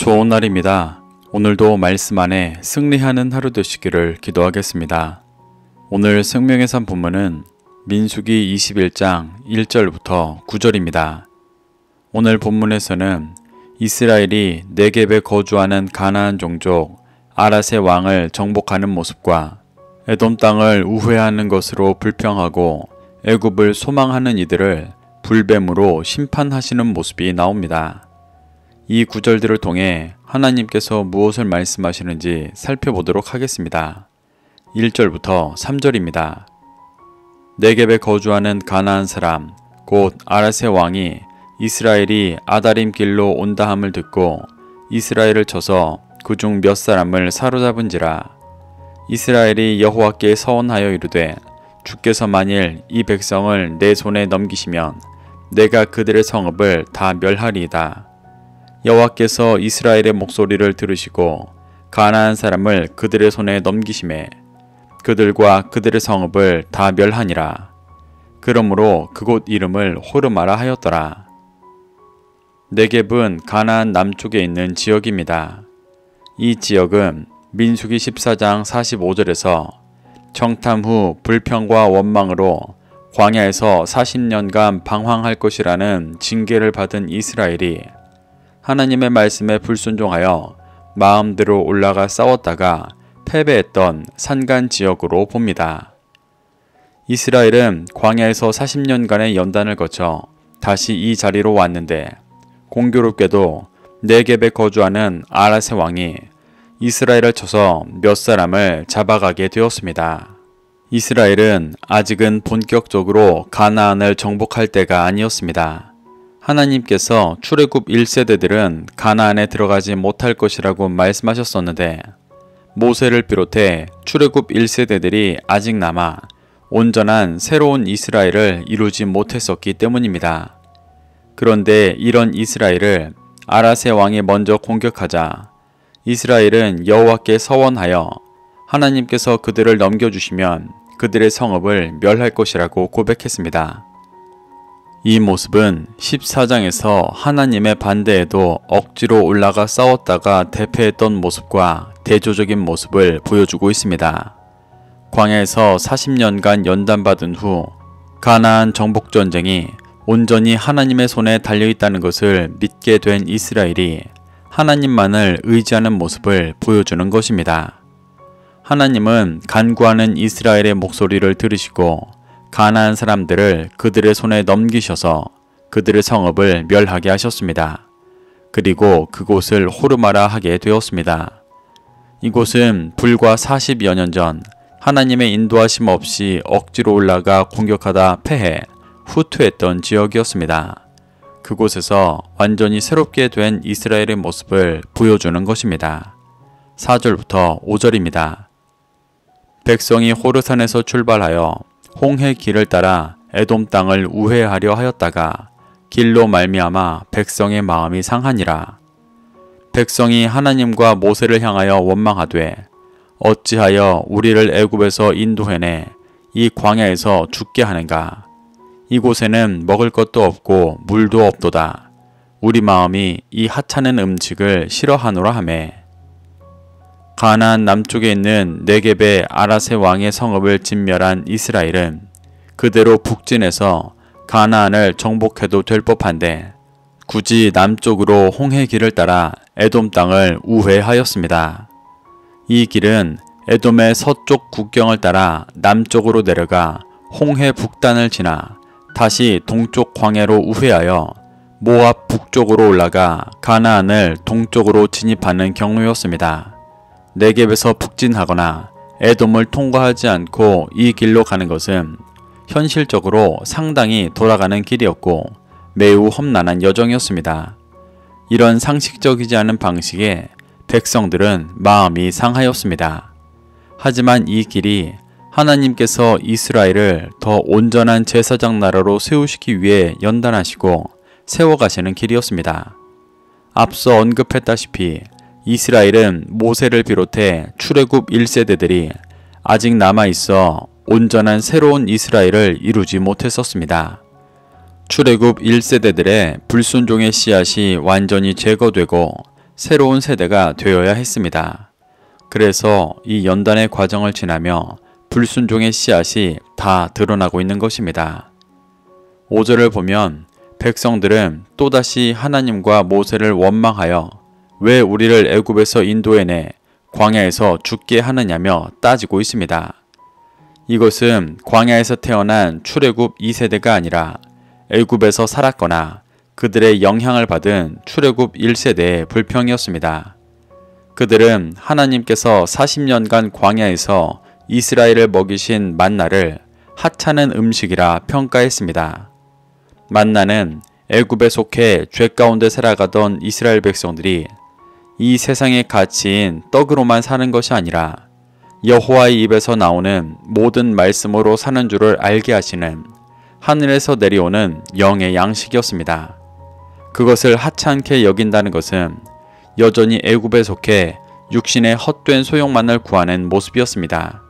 좋은 날입니다. 오늘도 말씀 안에 승리하는 하루 되시기를 기도하겠습니다. 오늘 생명의 산 본문은 민수기 21장 1절부터 9절입니다. 오늘 본문에서는 이스라엘이 네겝에 거주하는 가나안 종족 아랏의 왕을 정복하는 모습과 에돔 땅을 우회하는 것으로 불평하고 애굽을 소망하는 이들을 불뱀으로 심판하시는 모습이 나옵니다. 이 구절들을 통해 하나님께서 무엇을 말씀하시는지 살펴보도록 하겠습니다. 1절부터 3절입니다. 네겝에 거주하는 가나안 사람 곧 아랏의 왕이 이스라엘이 아다림 길로 온다함을 듣고 이스라엘을 쳐서 그중 몇 사람을 사로잡은지라. 이스라엘이 여호와께 서원하여 이르되 주께서 만일 이 백성을 내 손에 넘기시면 내가 그들의 성읍을 다 멸하리이다. 여호와께서 이스라엘의 목소리를 들으시고 가나안 사람을 그들의 손에 넘기심에 그들과 그들의 성읍을 다 멸하니라. 그러므로 그곳 이름을 호르마라 하였더라. 네겝은 가나안 남쪽에 있는 지역입니다. 이 지역은 민수기 14장 45절에서 정탐 후 불평과 원망으로 광야에서 40년간 방황할 것이라는 징계를 받은 이스라엘이 하나님의 말씀에 불순종하여 마음대로 올라가 싸웠다가 패배했던 산간 지역으로 봅니다. 이스라엘은 광야에서 40년간의 연단을 거쳐 다시 이 자리로 왔는데 공교롭게도 네겝에 거주하는 아랏의 왕이 이스라엘을 쳐서 몇 사람을 잡아가게 되었습니다. 이스라엘은 아직은 본격적으로 가나안을 정복할 때가 아니었습니다. 하나님께서 출애굽 1세대들은 가나안에 들어가지 못할 것이라고 말씀하셨었는데 모세를 비롯해 출애굽 1세대들이 아직 남아 온전한 새로운 이스라엘을 이루지 못했었기 때문입니다. 그런데 이런 이스라엘을 아랏의 왕이 먼저 공격하자 이스라엘은 여호와께 서원하여 하나님께서 그들을 넘겨주시면 그들의 성읍을 멸할 것이라고 고백했습니다. 이 모습은 14장에서 하나님의 반대에도 억지로 올라가 싸웠다가 대패했던 모습과 대조적인 모습을 보여주고 있습니다. 광야에서 40년간 연단받은 후 가나안 정복전쟁이 온전히 하나님의 손에 달려있다는 것을 믿게 된 이스라엘이 하나님만을 의지하는 모습을 보여주는 것입니다. 하나님은 간구하는 이스라엘의 목소리를 들으시고 가나안 사람들을 그들의 손에 넘기셔서 그들의 성읍을 멸하게 하셨습니다. 그리고 그곳을 호르마라 하게 되었습니다. 이곳은 불과 40여 년 전 하나님의 인도하심 없이 억지로 올라가 공격하다 패해 후퇴했던 지역이었습니다. 그곳에서 완전히 새롭게 된 이스라엘의 모습을 보여주는 것입니다. 4절부터 5절입니다. 백성이 호르산에서 출발하여 홍해 길을 따라 에돔 땅을 우회하려 하였다가 길로 말미암아 백성의 마음이 상하니라. 백성이 하나님과 모세를 향하여 원망하되 어찌하여 우리를 애굽에서 인도해내 이 광야에서 죽게 하는가. 이곳에는 먹을 것도 없고 물도 없도다. 우리 마음이 이 하찮은 음식을 싫어하노라 하매. 가나안 남쪽에 있는 네겝의 아랏의 왕의 성읍을 진멸한 이스라엘은 그대로 북진해서 가나안을 정복해도 될 법한데 굳이 남쪽으로 홍해 길을 따라 에돔 땅을 우회하였습니다. 이 길은 에돔의 서쪽 국경을 따라 남쪽으로 내려가 홍해 북단을 지나 다시 동쪽 광야로 우회하여 모압 북쪽으로 올라가 가나안을 동쪽으로 진입하는 경로였습니다. 네겝에서 북진하거나 에돔을 통과하지 않고 이 길로 가는 것은 현실적으로 상당히 돌아가는 길이었고 매우 험난한 여정이었습니다. 이런 상식적이지 않은 방식에 백성들은 마음이 상하였습니다. 하지만 이 길이 하나님께서 이스라엘을 더 온전한 제사장 나라로 세우시기 위해 연단하시고 세워가시는 길이었습니다. 앞서 언급했다시피 이스라엘은 모세를 비롯해 출애굽 1세대들이 아직 남아있어 온전한 새로운 이스라엘을 이루지 못했었습니다. 출애굽 1세대들의 불순종의 씨앗이 완전히 제거되고 새로운 세대가 되어야 했습니다. 그래서 이 연단의 과정을 지나며 불순종의 씨앗이 다 드러나고 있는 것입니다. 5절을 보면 백성들은 또다시 하나님과 모세를 원망하여 왜 우리를 애굽에서 인도해내 광야에서 죽게 하느냐며 따지고 있습니다. 이것은 광야에서 태어난 출애굽 2세대가 아니라 애굽에서 살았거나 그들의 영향을 받은 출애굽 1세대의 불평이었습니다. 그들은 하나님께서 40년간 광야에서 이스라엘을 먹이신 만나를 하찮은 음식이라 평가했습니다. 만나는 애굽에 속해 죄 가운데 살아가던 이스라엘 백성들이 이 세상의 가치인 떡으로만 사는 것이 아니라 여호와의 입에서 나오는 모든 말씀으로 사는 줄을 알게 하시는 하늘에서 내려오는 영의 양식이었습니다. 그것을 하찮게 여긴다는 것은 여전히 애굽에 속해 육신의 헛된 소욕만을 구하는 모습이었습니다.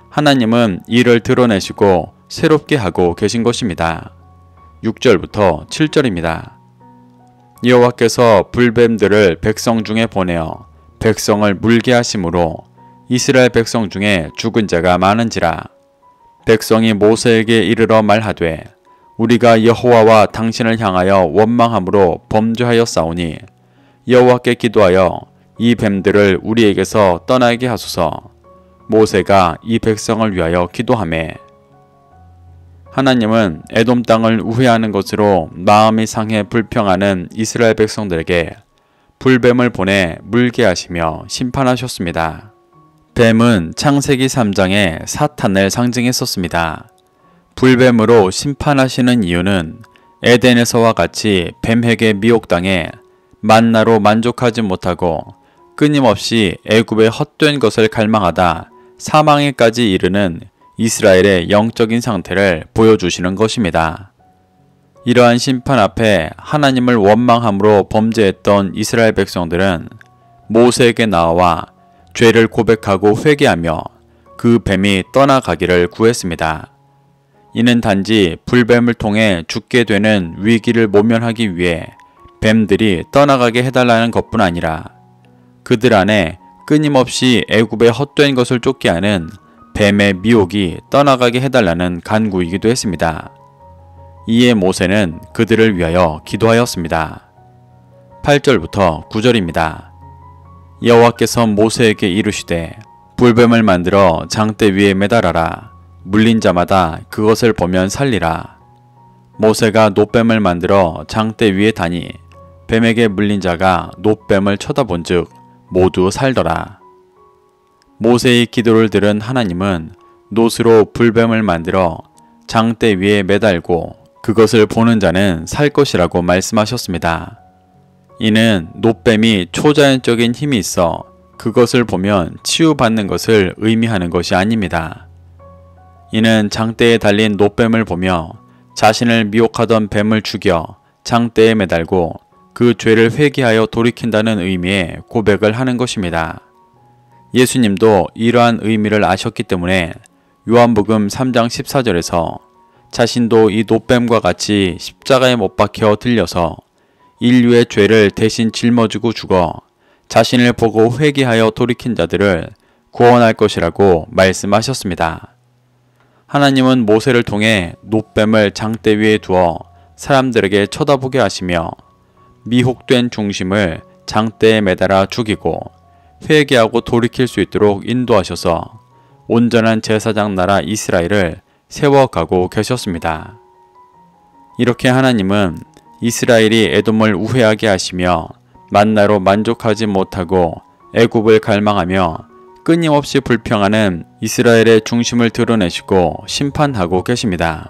하나님은 이를 드러내시고 새롭게 하고 계신 것입니다. 6절부터 7절입니다. 여호와께서 불뱀들을 백성 중에 보내어 백성을 물게 하심으로 이스라엘 백성 중에 죽은 자가 많은지라. 백성이 모세에게 이르러 말하되 우리가 여호와와 당신을 향하여 원망함으로 범죄하였사오니 여호와께 기도하여 이 뱀들을 우리에게서 떠나게 하소서. 모세가 이 백성을 위하여 기도하매 하나님은 에돔 땅을 우회하는 것으로 마음이 상해 불평하는 이스라엘 백성들에게 불뱀을 보내 물게 하시며 심판하셨습니다. 뱀은 창세기 3장의 사탄을 상징했었습니다. 불뱀으로 심판하시는 이유는 에덴에서와 같이 뱀에게 미혹당해 만나로 만족하지 못하고 끊임없이 애굽의 헛된 것을 갈망하다 사망에까지 이르는 이스라엘의 영적인 상태를 보여주시는 것입니다. 이러한 심판 앞에 하나님을 원망함으로 범죄했던 이스라엘 백성들은 모세에게 나와 죄를 고백하고 회개하며 그 뱀이 떠나가기를 구했습니다. 이는 단지 불뱀을 통해 죽게 되는 위기를 모면하기 위해 뱀들이 떠나가게 해달라는 것뿐 아니라 그들 안에 끊임없이 애굽의 헛된 것을 쫓게 하는 뱀의 미혹이 떠나가게 해달라는 간구이기도 했습니다. 이에 모세는 그들을 위하여 기도하였습니다. 8절부터 9절입니다. 여호와께서 모세에게 이르시되 불뱀을 만들어 장대 위에 매달아라. 물린 자마다 그것을 보면 살리라. 모세가 놋뱀을 만들어 장대 위에 다니 뱀에게 물린 자가 놋뱀을 쳐다본즉 모두 살더라. 모세의 기도를 들은 하나님은 놋으로 불뱀을 만들어 장대 위에 매달고 그것을 보는 자는 살 것이라고 말씀하셨습니다. 이는 놋뱀이 초자연적인 힘이 있어 그것을 보면 치유받는 것을 의미하는 것이 아닙니다. 이는 장대에 달린 놋뱀을 보며 자신을 미혹하던 뱀을 죽여 장대에 매달고 그 죄를 회개하여 돌이킨다는 의미의 고백을 하는 것입니다. 예수님도 이러한 의미를 아셨기 때문에 요한복음 3장 14절에서 자신도 이 놋뱀과 같이 십자가에 못 박혀 들려서 인류의 죄를 대신 짊어지고 죽어 자신을 보고 회개하여 돌이킨 자들을 구원할 것이라고 말씀하셨습니다. 하나님은 모세를 통해 놋뱀을 장대 위에 두어 사람들에게 쳐다보게 하시며 미혹된 중심을 장대에 매달아 죽이고 회개하고 돌이킬 수 있도록 인도하셔서 온전한 제사장 나라 이스라엘을 세워가고 계셨습니다. 이렇게 하나님은 이스라엘이 에돔을 우회하게 하시며 만나로 만족하지 못하고 애굽을 갈망하며 끊임없이 불평하는 이스라엘의 중심을 드러내시고 심판하고 계십니다.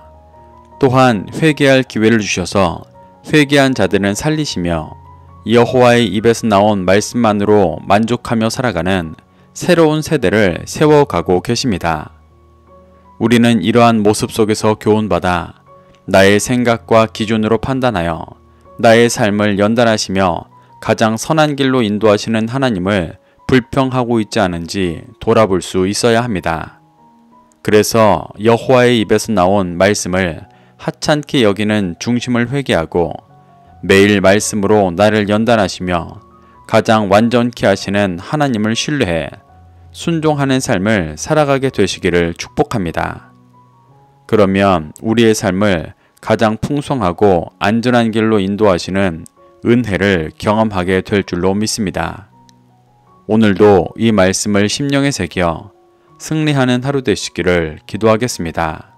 또한 회개할 기회를 주셔서 회개한 자들은 살리시며 여호와의 입에서 나온 말씀만으로 만족하며 살아가는 새로운 세대를 세워가고 계십니다. 우리는 이러한 모습 속에서 교훈받아 나의 생각과 기준으로 판단하여 나의 삶을 연단하시며 가장 선한 길로 인도하시는 하나님을 불평하고 있지 않은지 돌아볼 수 있어야 합니다. 그래서 여호와의 입에서 나온 말씀을 하찮게 여기는 중심을 회개하고 매일 말씀으로 나를 연단하시며 가장 완전케 하시는 하나님을 신뢰해 순종하는 삶을 살아가게 되시기를 축복합니다. 그러면 우리의 삶을 가장 풍성하고 안전한 길로 인도하시는 은혜를 경험하게 될 줄로 믿습니다. 오늘도 이 말씀을 심령에 새겨 승리하는 하루 되시기를 기도하겠습니다.